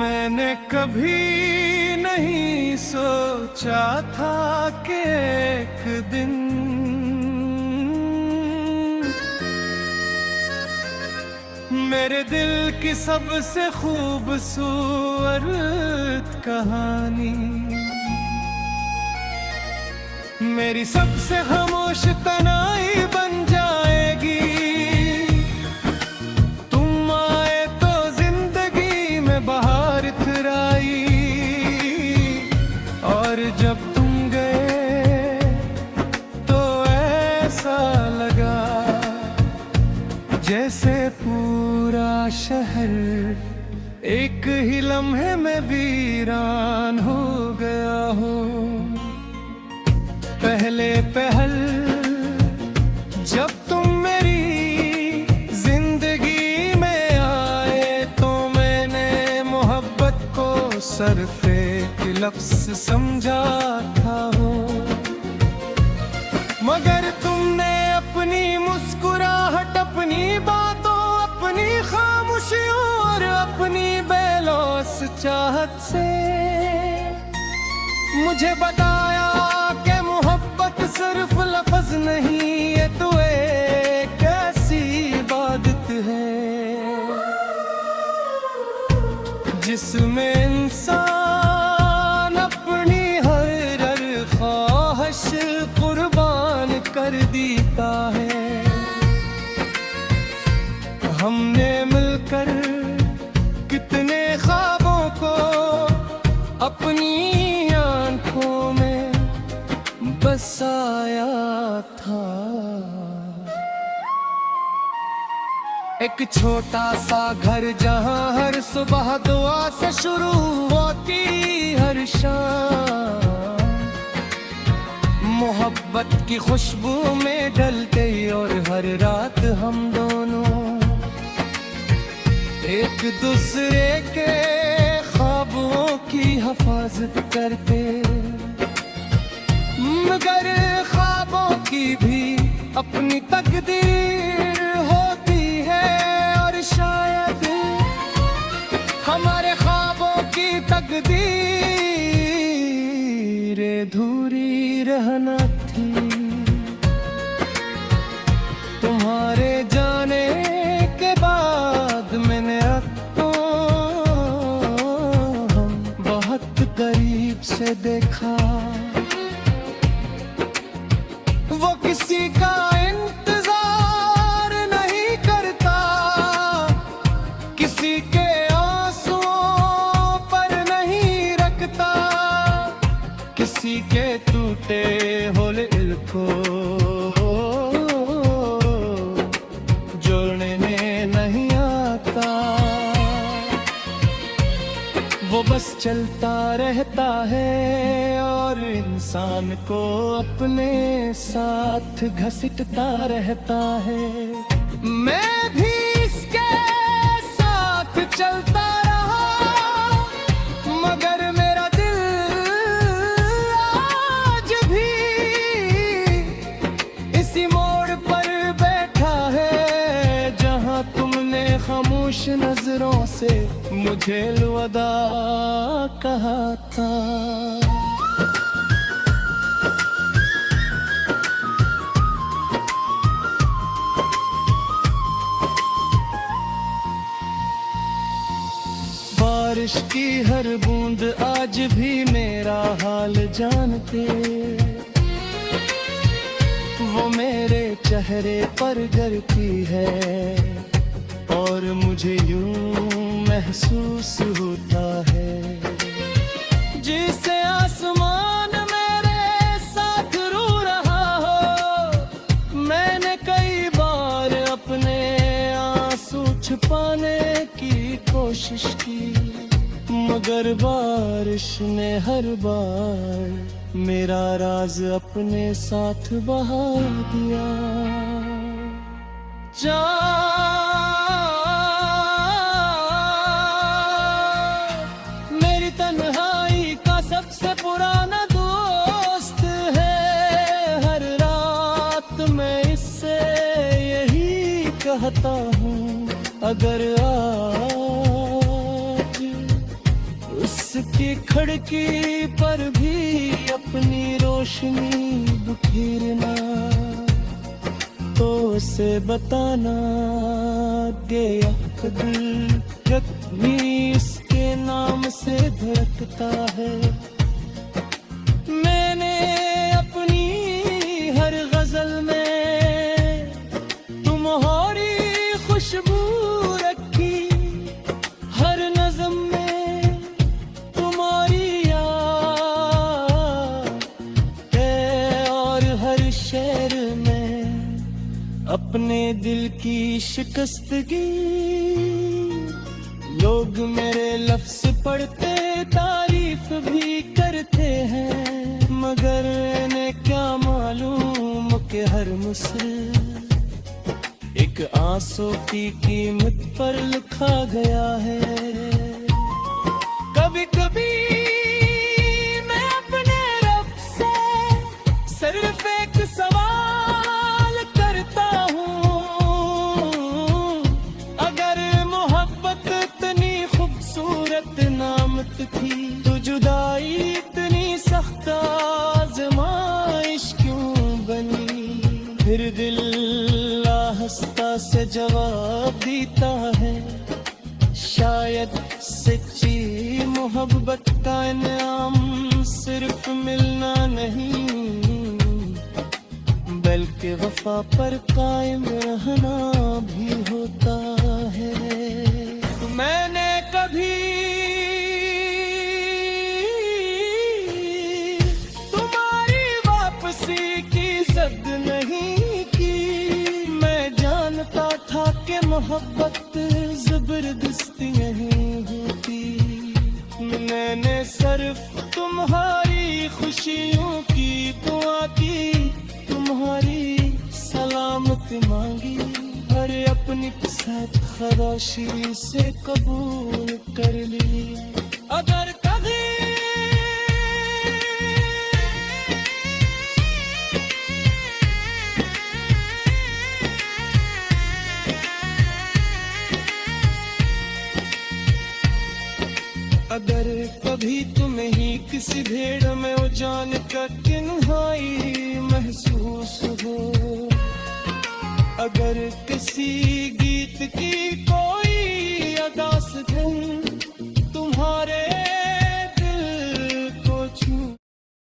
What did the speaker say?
मैंने कभी नहीं सोचा था कि एक दिन मेरे दिल की सबसे खूबसूरत कहानी, मेरी सबसे खामोश तन्हाई बन जाएगी। तुम आए तो जिंदगी में बहार इतराई, और जब तुम गए तो ऐसा लगा जैसे पूरा शहर एक ही लम्हे में वीरान हो गया हो। पहले पहल जब तुम मेरी जिंदगी में आए तो मैंने मोहब्बत को सरफे के लफ्ज़ समझा था हो, मगर तुमने अपनी मुस्कुराहट, अपनी बातों, अपनी खामोशियों और अपनी बेलौस चाहत से मुझे बताया कि मोहब्बत सिर्फ लफ्ज़ नहीं, ये तो एक ऐसी इबादत है जिसमें इंसान अपनी हर ख्वाहिश कुर्बान कर देता है। हमने मिलकर कितने ख्वाबों को अपनी आंखों में बसाया था। एक छोटा सा घर जहां हर सुबह दुआ से शुरू होती हर शाम, मोहब्बत की खुशबू में ढलते और हर रात हम दोनों एक दूसरे के ख्वाबों की हिफाजत करते, मगर ख्वाबों की भी अपनी तकदीर होती है, और शायद हमारे ख्वाबों की तकदीर अधूरी रहना थी। तुम्हारे जाने के बाद मैंने अब तो बहुत करीब से देखा, वो किसी का इंतजार नहीं करता, किसी के आंसुओं पर नहीं रखता, किसी के टूटे हुए दिल को जोड़ने में नहीं आता। वो बस चलता रहता है और इंसान को अपने साथ घसीटता रहता है। मैं भी इसके साथ चलता रहा, मगर मेरा दिल आज भी इसी मोड़ पर बैठा है जहां तुमने खामोश नजरों से मुझे अलविदा कहा था। बारिश की हर बूंद आज भी मेरा हाल जानते, वो मेरे चेहरे पर गिरती है और मुझे यूं महसूस होता है जिसे आसमान मेरे साथ रो रहा हो। मैंने कई बार अपने आंसू छुपाने की कोशिश की, मगर बारिश ने हर बार मेरा राज अपने साथ बहा दिया। मेरी तन्हाई का सबसे पुराना दोस्त है, हर रात मैं इससे यही कहता हूँ, अगर आज की खिड़की पर भी अपनी रोशनी बिखेरना, तो उसे बताना कि यह दिल जब भी इसके नाम से धड़कता है। मैंने अपनी हर गजल में तुम्हारी खुशबू रखी, हर नज़म में तुम्हारी याद है, और हर शेर में अपने दिल की शिकस्तगी। लोग मेरे लफ्ज पढ़ते तारीफ भी करते हैं, मगर इन्हें क्या मालूम कि हर मुस्र एक आंसू की कीमत पर लिखा गया है। कभी कभी मैं अपने रब से सिर्फ एक सवाल करता हूँ, अगर मोहब्बत इतनी खूबसूरत नामत थी तो जुदाई इतनी सख्त आज़माइश क्यों बनी। फिर दिल आहिस्ता से जवाब देता है, शायद सच्ची मोहब्बत का इनाम सिर्फ मिलना नहीं, बल्कि वफा पर कायम रहना भी होता है। मैंने कभी तुम्हारी वापसी की जिद नहीं की, मैं जानता था कि मोहब्बत जबरदस्ती नहीं होती। मैंने सिर्फ तुम्हारी खुशियों की दुआ की, तुम्हारी सलामत मांगी, और अपनी किस्मत खराशी से कबूल कर ली। अगर कभी अगर कभी तुम्हें ही किसी भेड़ में उजान का तन्हाई महसूस हो, अगर किसी